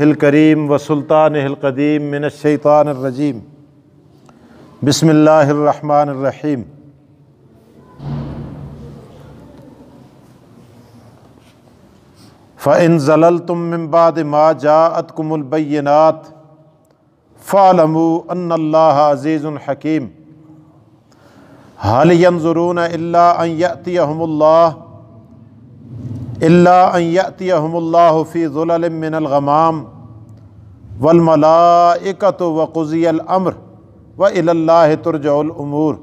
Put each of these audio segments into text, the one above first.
हिल करीम व सुल्तान हिल कदीम मिनश्शैतानिर्रजीम बिस्मिल्लाहिर्रहमानिर्रहीम। फ़इन ज़ललतुम मिन बादि मा जाअतकुमुल बय्यिनात फ़अलमू अन्नल्लाह अज़ीज़ुन हकीम। हल यंज़ुरूना इल्ला अन यअतियहुमुल्लाहु फ़ी ज़ुललिम मिनल ग़माम वल मलाइकतु व क़ुज़ियल अम्र व इलल्लाहि तुरजउल उमूर।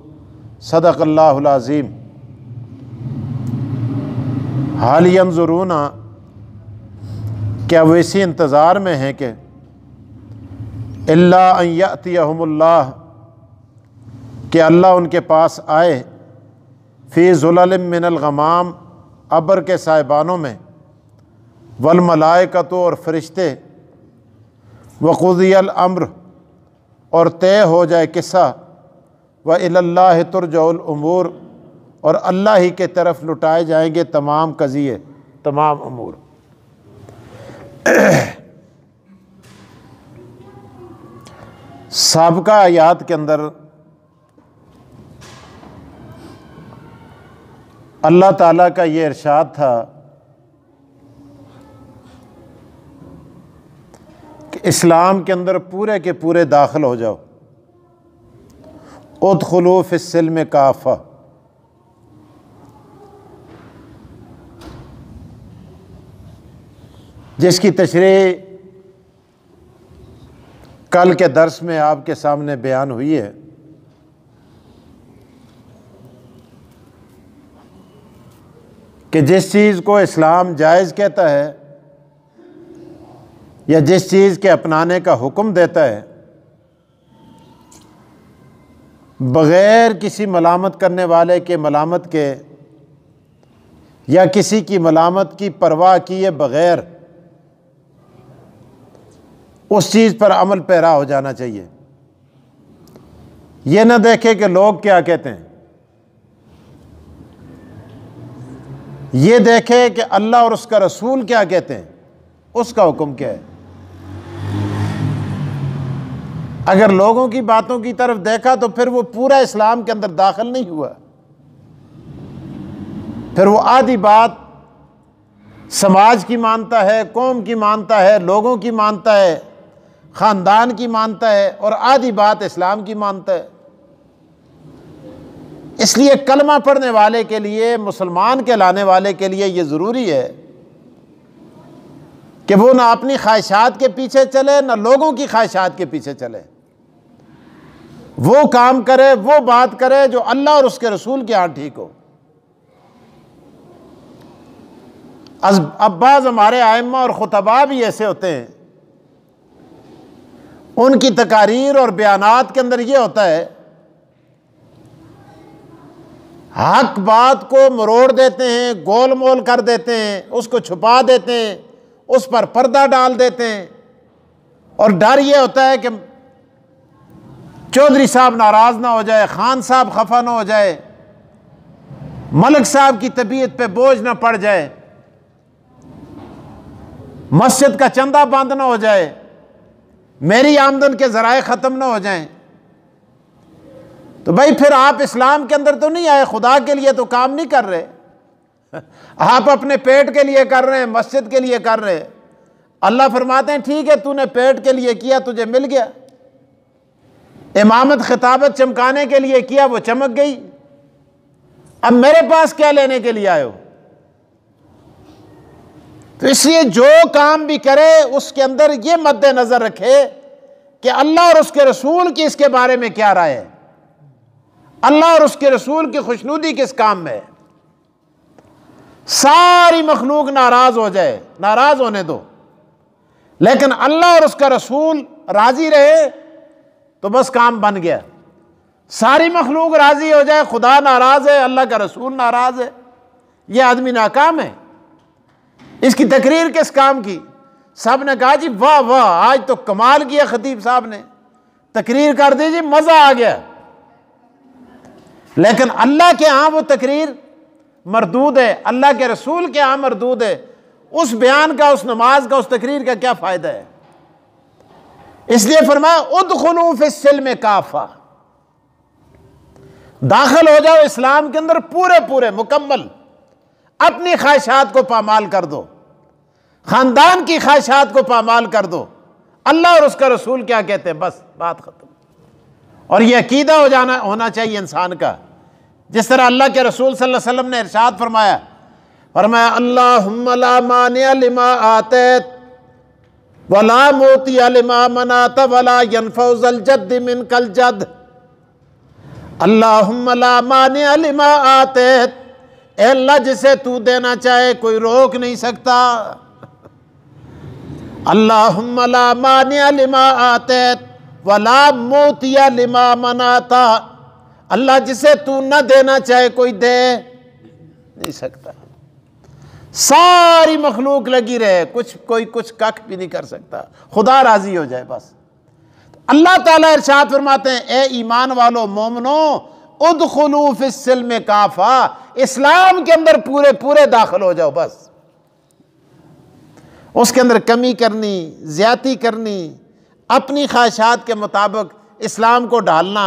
सदक़ल्लाहुल अज़ीम। हल यंज़ुरूना, क्या वो इसी इंतज़ार में हैं कि इल्ला अन यअतियहुमुल्लाह, कि अल्लाह उनके पास आए, फ़ी ज़ुललिम मिनल ग़माम, अबर के साहिबानों में, वल मलाइकतु, और फरिश्ते, व क़ुज़ियल अम्र, और तय हो जाए किस्सा, व इलल्लाहि तुरजउल उमूर, और अल्लाह ही के तरफ लुटाए जाएंगे तमाम कज़िये, तमाम उमूर। साबिक़ा आयात के अंदर अल्लाह ताला का ये इरशाद था कि इस्लाम के अंदर पूरे के पूरे दाखिल हो जाओ। उदखुलू फिस्सिल्म काफ़ा। जिसकी तशरीह कल के दर्स में आपके सामने बयान हुई है कि जिस चीज़ को इस्लाम जायज़ कहता है या जिस चीज़ के अपनाने का हुक्म देता है, बग़ैर किसी मलामत करने वाले के मलामत के या किसी की मलामत की परवाह किए बग़ैर उस चीज़ पर अमल पैरा हो जाना चाहिए। ये ना देखे कि लोग क्या कहते हैं, ये देखे कि अल्लाह और उसका रसूल क्या कहते हैं, उसका हुक्म क्या है। अगर लोगों की बातों की तरफ देखा तो फिर वो पूरा इस्लाम के अंदर दाखिल नहीं हुआ। फिर वो आधी बात समाज की मानता है, कौम की मानता है, लोगों की मानता है, ख़ानदान की मानता है, और आधी बात इस्लाम की मानता है। इसलिए कलमा पढ़ने वाले के लिए, मुसलमान कहलाने वाले के लिए ये ज़रूरी है कि वो ना अपनी ख्वाहिशात के पीछे चले, ना लोगों की ख्वाहिशात के पीछे चले। वो काम करे, वो बात करे जो अल्लाह और उसके रसूल के यहाँ ठीक हो। अब्बास हमारे आइम्मा और खुतबा भी ऐसे होते हैं, उनकी तकारीर और बयानात के अंदर ये होता है, हक बात को मरोड़ देते हैं, गोल मोल कर देते हैं, उसको छुपा देते हैं, उस पर पर्दा डाल देते हैं, और डर ये होता है कि चौधरी साहब नाराज़ ना हो जाए, खान साहब खफा ना हो जाए, मलिक साहब की तबीयत पे बोझ ना पड़ जाए, मस्जिद का चंदा बंद ना हो जाए, मेरी आमदन के ज़राए ख़त्म ना हो जाएं। तो भाई फिर आप इस्लाम के अंदर तो नहीं आए, खुदा के लिए तो काम नहीं कर रहे, आप अपने पेट के लिए कर रहे हैं, मस्जिद के लिए कर रहे हैं। अल्लाह फरमाते हैं ठीक है, तूने पेट के लिए किया, तुझे मिल गया। इमामत खिताबत चमकाने के लिए किया, वो चमक गई। अब मेरे पास क्या लेने के लिए आए हो? तो इसलिए जो काम भी करे उसके अंदर ये मद्देनजर रखे कि अल्लाह और उसके रसूल की इसके बारे में क्या राय है, अल्लाह और उसके रसूल की खुशनुदी किस काम में है। सारी मखलूक नाराज हो जाए, नाराज होने दो, लेकिन अल्लाह और उसका रसूल राजी रहे तो बस काम बन गया। सारी मखलूक राजी हो जाए, खुदा नाराज है, अल्लाह का रसूल नाराज है, यह आदमी नाकाम है। इसकी तकरीर किस काम की? सब ने कहा जी वाह वाह, आज तो कमाल किया खतीब साहब ने, तकरीर कर दी जी, मजा आ गया। लेकिन अल्लाह के यहाँ वो तकरीर मरदूद है, अल्लाह के रसूल के यहाँ मरदूद है। उस बयान का, उस नमाज का, उस तकरीर का क्या फ़ायदा है? इसलिए फरमाया उदखुलू फिस्सिल्म काफा, दाखिल हो जाओ इस्लाम के अंदर पूरे पूरे मुकम्मल। अपनी ख्वाहिशात को पामाल कर दो, खानदान की ख्वाहिशात को पामाल कर दो। अल्लाह और उसका रसूल क्या कहते हैं, बस बात खत्म। और यह अकीदा होना चाहिए इंसान का, जिस तरह अल्लाह के रसूल सल्लल्लाहु अलैहि वसल्लम ने इरशाद फरमाया अल्लाहुम्मा ला मानिअ लिमा आतैत वला मोतिया लिमा मनात वला यनफउ ज़ल जद्द मिनकल जद्द। अल्लाहुम्मा ला मानिअ लिमा आतैत, ए अल्लाह जिसे तू देना चाहे कोई रोक नहीं सकता। अल्लाहुम्मा ला मानिअ लिमा आतैत वला मोतिया लिमा मनाता, अल्लाह जिसे तू न देना चाहे कोई दे नहीं सकता। सारी मखलूक लगी रहे, कोई कुछ कख भी नहीं कर सकता, खुदा राजी हो जाए बस। अल्लाह ताला इरशाद फरमाते हैं, ए ईमान वालो मोमनो उदखुलू फिस्सिल्म काफा, इस्लाम के अंदर पूरे पूरे दाखिल हो जाओ बस। उसके अंदर कमी करनी, ज्यादती करनी, अपनी ख्वाहिशात के मुताबिक इस्लाम को ढालना,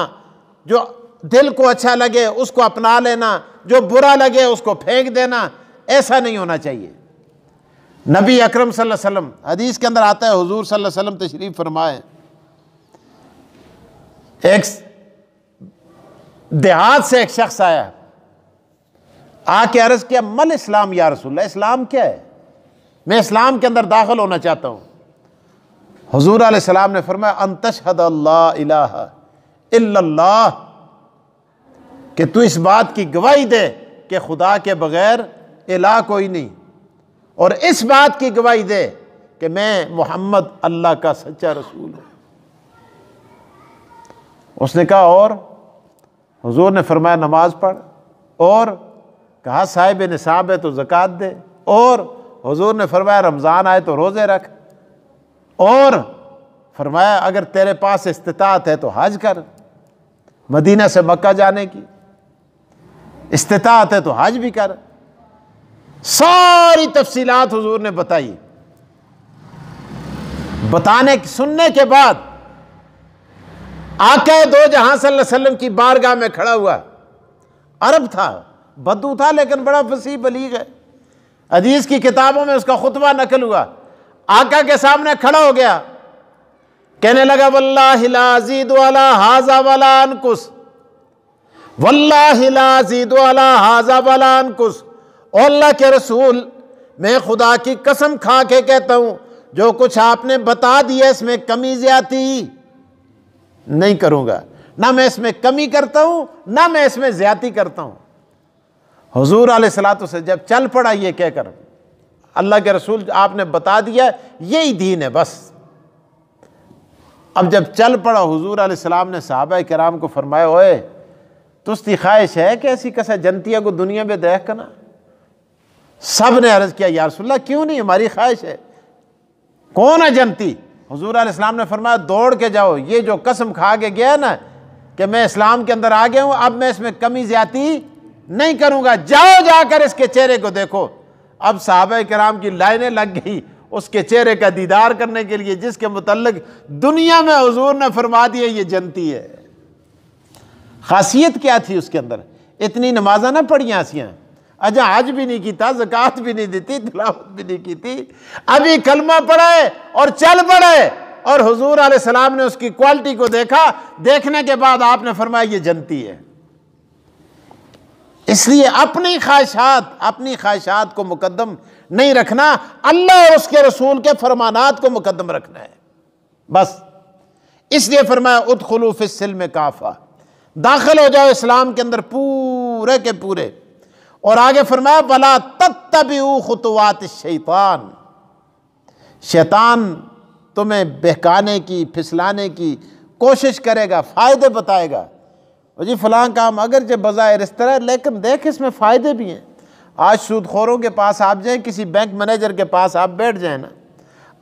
जो दिल को अच्छा लगे उसको अपना लेना, जो बुरा लगे उसको फेंक देना, ऐसा नहीं होना चाहिए। नबी अकरम सल्लल्लाहु अलैहि वसल्लम, हदीस के अंदर आता है हुजूर सल्लल्लाहु अलैहि वसल्लम तशरीफ फरमाए, एक देहात से एक शख्स आया, आके अर्ज किया मल इस्लाम या रसूलल्लाह, इस्लाम क्या है, मैं इस्लाम के अंदर दाखिल होना चाहता हूँ। हुजूर अलैहिस्सलाम ने फरमाया अन तशहद अल्ला इलाहा इल्लल्लाह, कि तू इस बात की गवाही दे कि खुदा के बगैर इलाह कोई नहीं, और इस बात की गवाही दे कि मैं मोहम्मद अल्लाह का सच्चा रसूल हूँ। उसने कहा और? हुजूर ने फरमाया नमाज पढ़, और कहा साहिब निसाब है तो ज़कात दे, और हुजूर ने फरमाया रमज़ान आए तो रोज़े रख, और फरमाया अगर तेरे पास इस्तिताअत है तो हज कर, मदीना से मक्का जाने की इस्तिताअत है तो हज भी कर। सारी तफसीलात हुजूर ने बताई। सुनने के बाद आका दो जहां सल्लल्लाहु अलैहि वसल्लम की बारगाह में खड़ा हुआ। अरब था, बद्दू था, लेकिन बड़ा फसीह बलीग है। हदीस की किताबों में उसका खुतबा नकल हुआ। आका के सामने खड़ा हो गया, कहने लगा वल्लाहि ला अज़ीदु अला हाज़ा वला अनकुस, वल्लाहि ला अज़ीदु अला हाज़ा वला अनकुस। और अल्लाह के रसूल, मैं खुदा की कसम खा के कहता हूं, जो कुछ आपने बता दिया इसमें कमी ज्यादती नहीं करूंगा, ना मैं इसमें कमी करता हूं ना मैं इसमें ज्यादती करता हूं। हुजूर अलैहिस्सलातु से जब चल पड़ा ये कहकर, अल्लाह के रसूल आपने बता दिया यही दीन है बस। अब जब चल पड़ा हुजूर अलैहिस्सलाम ने सहाबा किराम को फरमाया, ओए तुस्ती ख्वाहिश है कि ऐसी कसा जनतिया को दुनिया में देख करना। सब ने अर्ज किया या रसूलल्लाह क्यों नहीं, हमारी ख्वाहिश है। कौन है जनती? हुजूर अलैहिस्सलाम ने फरमाया दौड़ के जाओ, ये जो कसम खा के गया ना कि मैं इस्लाम के अंदर आ गया हूं, अब मैं इसमें कमी ज्यादती नहीं करूंगा, जाओ जाकर इसके चेहरे को देखो। अब सहाबा किराम की लाइनें लग गई उसके चेहरे का दीदार करने के लिए, जिसके मुतल्लिक दुनिया में हुजूर ने फरमा दिया ये जनती है। खासियत क्या थी उसके अंदर? इतनी नमाजा ना पढ़ी आसियां, अच्छा हज भी नहीं कीता, ज़कात भी नहीं देती, तिलावत भी नहीं की थी, अभी कलमा पढ़ा है और चल पड़े। और हुजूर अलैहिस्सलाम ने उसकी क्वालिटी को देखा, देखने के बाद आपने फरमाया ये जनती है। इसलिए अपनी ख्वाहिशात को मुकद्दम नहीं रखना, अल्लाह और उसके रसूल के फरमानात को मुकद्दम रखना है बस। इसलिए फरमाया उदखुलू फिस्सिल्म काफा, दाखिल हो जाओ इस्लाम के अंदर पूरे के पूरे। और आगे फरमाया वला तत्तबिउ खुतुवात शैतान, शैतान तुम्हें बहकाने की, फिसलाने की कोशिश करेगा, फायदे बताएगा। और जी फलां काम अगर जब बज़ाहिर इस तरह, लेकिन देख इसमें फ़ायदे भी हैं। आज सूदखोरों के पास आप जाएं, किसी बैंक मैनेजर के पास आप बैठ जाएं ना,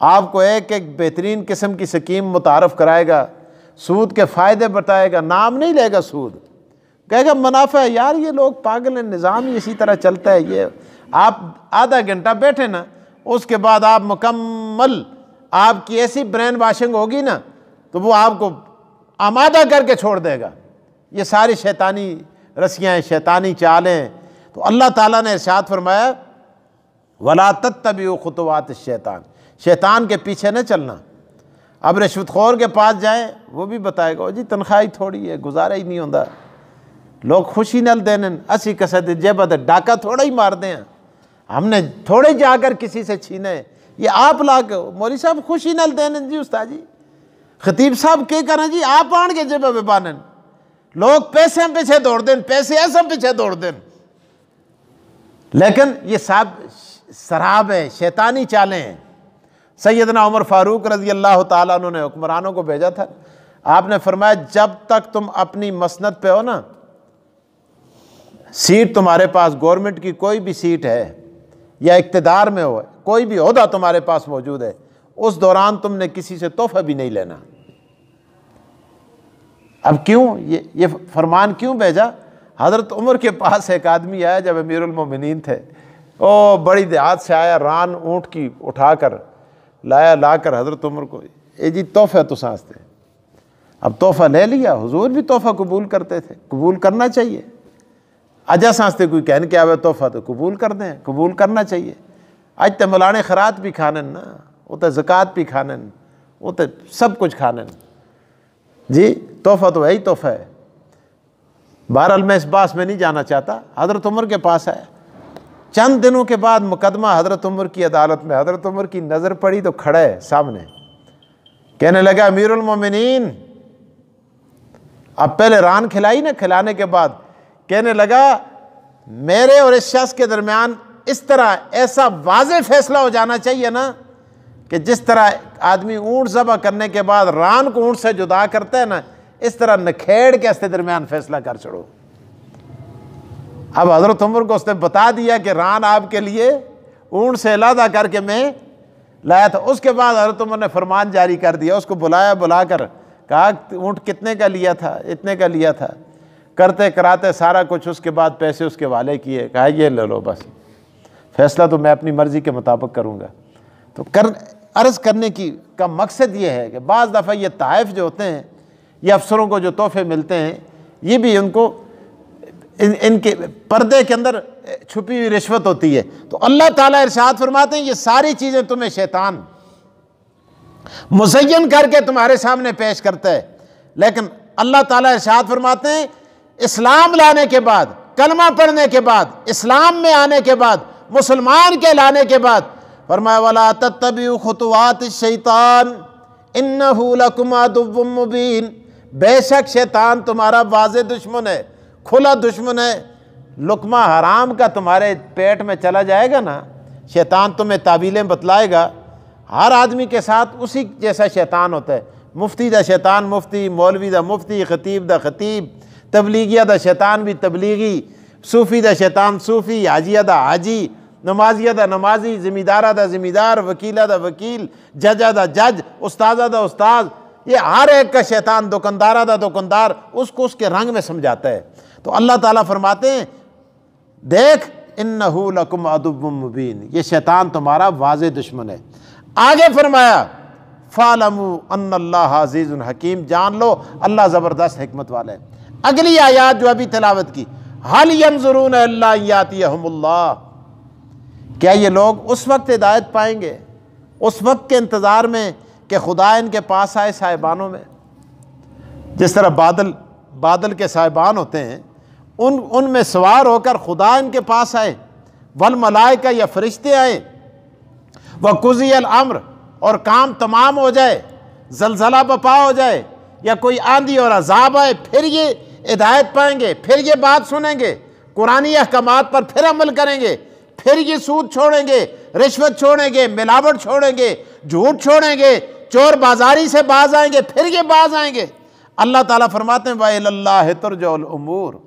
आपको एक एक बेहतरीन किस्म की स्कीम मुतारफ़ कराएगा, सूद के फ़ायदे बताएगा, नाम नहीं लेगा सूद, कहेगा मुनाफा है। यार ये लोग पागल हैं, निज़ाम ही इसी तरह चलता है। ये आप आधा घंटा बैठे ना, उसके बाद आप मुकम्मल, आपकी ऐसी ब्रेन वॉशिंग होगी ना, तो वो आपको आमादा करके छोड़ देगा। ये सारी शैतानी रस्सियाँ हैं, शैतानी चालें। तो अल्लाह ताला ने इरशाद फरमाया वला तत्तबिउ खुतुवात शैतान, शैतान के पीछे न चलना। अब रिश्वतखोर के पास जाए वो भी बताएगा जी तनख्वाह ही थोड़ी है, गुजारा ही नहीं होता, लोग खुशी नल देने असी कसद जेबद डाका थोड़ा ही मार दें, हमने थोड़े जाकर किसी से छीने, ये आप ला के मौली साहब खुशी नल देने जी, उस्ताद जी खतीब साहब के करें जी, आप आन के जेब बेबानन, लोग पैसे पीछे दौड़ दें, पैसे ऐसा पीछे दौड़ दें। लेकिन ये सब शराब है, शैतानी चालें हैं। सैयदना उमर फारूक रज़ी अल्लाह ताला अन्हु ने हुक्मरानों को भेजा था, आपने फरमाया जब तक तुम अपनी मसनद पे हो ना, सीट तुम्हारे पास गवर्नमेंट की कोई भी सीट है या इक़्तिदार में हो, कोई भी ओहदा तुम्हारे पास मौजूद है, उस दौरान तुमने किसी से तोहफा भी नहीं लेना। अब क्यों ये फरमान क्यों भेजा? हज़रत उमर के पास एक आदमी आया जब अमीरुल मोमिनीन थे, ओ बड़ी देहात से आया, रान ऊँट की उठाकर लाया, लाकर हज़रत उमर को, ए जी तोहफा तो सांसते। अब तोहफा ले लिया, हुजूर भी तोहफा कबूल करते थे, कबूल करना चाहिए। अजा सांसते कोई कहने के आवे तोहफा तो कबूल कर दें, कबूल करना चाहिए। आज तो मलाने खरात भी खाने ना, वो तो ज़कात भी खाने, वो तो सब कुछ खाने जी, तोहफा तो वही तोहफा है। बहरहाल मैं इस बात में नहीं जाना चाहता। हज़रत उमर के पास आया, चंद दिनों के बाद मुकदमा हज़रत उमर की अदालत में, हज़रत उमर की नज़र पड़ी तो खड़ा है सामने, कहने लगा अमीरुल मोमिनीन, अब पहले रान खिलाई ना, खिलाने के बाद कहने लगा मेरे और इस शख्स के दरमियान इस तरह ऐसा वाज़ेह फैसला हो जाना चाहिए ना कि जिस तरह आदमी ऊँट ज़बह करने के बाद रान को ऊँट से जुदा करता है ना, इस तरह नखेड़ के इसके दरमियान फैसला कर छोड़ो। अब हज़रत उमर को उसने बता दिया कि रान आपके लिए ऊँट से अलहदा करके मैं लाया था। उसके बाद हज़रत उमर ने फरमान जारी कर दिया, उसको बुलाया, बुलाकर कहा ऊँट कितने का लिया था, इतने का लिया था, करते कराते सारा कुछ, उसके बाद पैसे उसके वाले किए, कहा ये ले लो, बस फैसला तो मैं अपनी मर्ज़ी के मुताबिक करूँगा। तो अर्ज़ करने का मकसद ये है कि बाज़ दफ़ा ये ताइफ़ जो होते हैं, ये अफसरों को जो तोहफे मिलते हैं, ये भी उनको इनके पर्दे के अंदर छुपी हुई रिश्वत होती है। तो अल्लाह ताला इरशाद फरमाते हैं ये सारी चीज़ें तुम्हें शैतान मुज़य्यन करके तुम्हारे सामने पेश करता है। लेकिन अल्लाह ताला इरशाद फरमाते हैं इस्लाम लाने के बाद, कलमा पढ़ने के बाद, इस्लाम में आने के बाद, मुसलमान के लाने के बाद फरमाया वला तत्तबिउ खुतुवात शैतान इन्नहु लकुम अदुव्वुम मुबीन, बेशक शैतान तुम्हारा वाज़ेह दुश्मन है, खुला दुश्मन है। लुकमा हराम का तुम्हारे पेट में चला जाएगा ना, शैतान तुम्हें तावीलें बतलाएगा। हर आदमी के साथ उसी जैसा शैतान होता है, मुफ्ती दा शैतान मुफ्ती, मौलवी दा मुफ्ती, खतीब दा खतीब, तबलीगिया दा शैतान भी तबलीगी, सूफ़ी दा शैतान सूफ़ी, हाजिया दा हाजी, नमाजिया दा नमाजी, ज़िम्मेदारा दा ज़िम्मेदार, वकीला दा वकील, जजा दा जज, उस्तादा दा उस्ताद, ये हर एक का शैतान, दुकानदारा दा दुकानदार उसको उसके रंग में समझाता है। तो अल्लाह ताला फरमाते हैं देख इन्नहु लकुम अदुव्वुम मुबीन, ये शैतान तुम्हारा वाज़ेह दुश्मन है। आगे फरमाया फ़अलमू अन्नल्लाह अज़ीज़ुन हकीम, जान लो अल्लाह ज़बरदस्त हिकमत वाला है। अगली आयत जो अभी तिलावत की, हल यंज़ुरून इल्ला यातियहुमुल्लाह, क्या ये लोग उस वक्त हिदायत पाएंगे, उस वक्त के इंतज़ार में कि खुदा इनके पास आए साहिबानों में, जिस तरह बादल के साहिबान होते हैं, उनमें सवार होकर खुदा इनके पास आए, वल मलाइका या फरिश्ते आए, व कुज़ियल अम्र और काम तमाम हो जाए, जलजला बपा हो जाए या कोई आंधी और अजाब आए, फिर ये हिदायत पाएंगे, फिर ये बात सुनेंगे, कुरानी अहकामात पर फिर अमल करेंगे, फिर ये सूद छोड़ेंगे, रिश्वत छोड़ेंगे, मिलावट छोड़ेंगे, झूठ छोड़ेंगे, चोर बाजारी से बाज आएंगे, फिर ये बाज आएंगे। अल्लाह ताला फरमाते हैं व इलल्लाहि तुरजउल उमूर,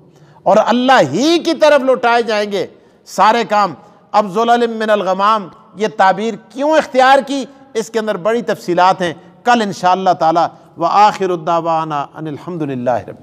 और अल्लाह ही की तरफ लौटाए जाएंगे सारे काम। अब ज़ुलल मिनल गमाम ये ताबीर क्यों इख्तियार की, इसके अंदर बड़ी तफसीलात हैं। कल इंशाअल्लाह ताला व आखिरु दावाना अनिल हम्दुलिल्लाहि रब्बिल